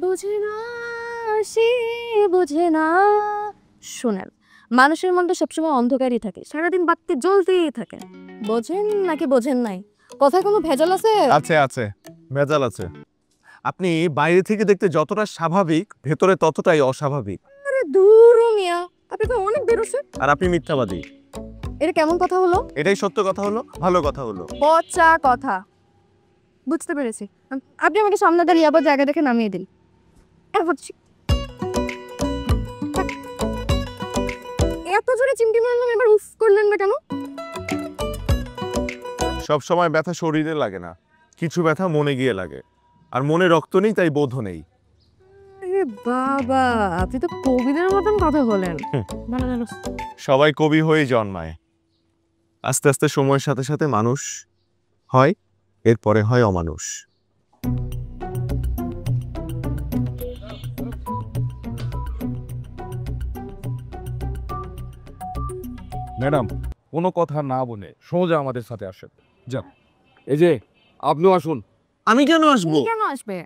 বুঝে না, সে বুঝে না। শোনেন, মানুষের মনটা সবসময় অন্ধকারই থাকে, সারাদিন বাতি জ্বলতেই থাকে। বোঝেন নাকি বোঝেন নাই? কথায় কোনো ভেজাল আছে? আছে আছে, ভেজাল আছে। আপনি বাইরে থেকে দেখতে যতটা স্বাভাবিক, ভেতরে ততটাই অস্বাভাবিক। আরে দূর মিয়া, আপনি তো অনেক বেরোছেন। আর আপনি মিথ্যাবাদী। এটা কেমন কথা হলো? এটাই সত্য কথা হলো, ভালো কথা হলো। পচা কথা। বুঝতে পেরেছি। আপনি আমাকে সামনে দাঁড়িয়ে আবার জায়গা দেখে নামিয়ে দিন। এত জোরে চিমটি মারলাম, এবার উফ করলেন না কেন? সব সময় ব্যথা শরীরে লাগে না, কিছু ব্যথা মনে গিয়ে লাগে। আর মনে রক্ত নেই, তাই বোধও নেই। আরে বাবা, আপনি তো কবিদের মতন কথা বলেন। ভালো ভালো। সবাই কবি হয়েই জন্মায়। আস্তে আস্তে সময়ের সাথে সাথে মানুষ হয়, এরপরে হয় অমানুষ। ম্যাডাম, কোনো কথা না বলে সোজা আমাদের সাথে আসেন। যান, এই যে আপনিও আসুন। আমি কেন আসবো? কেন আসবে?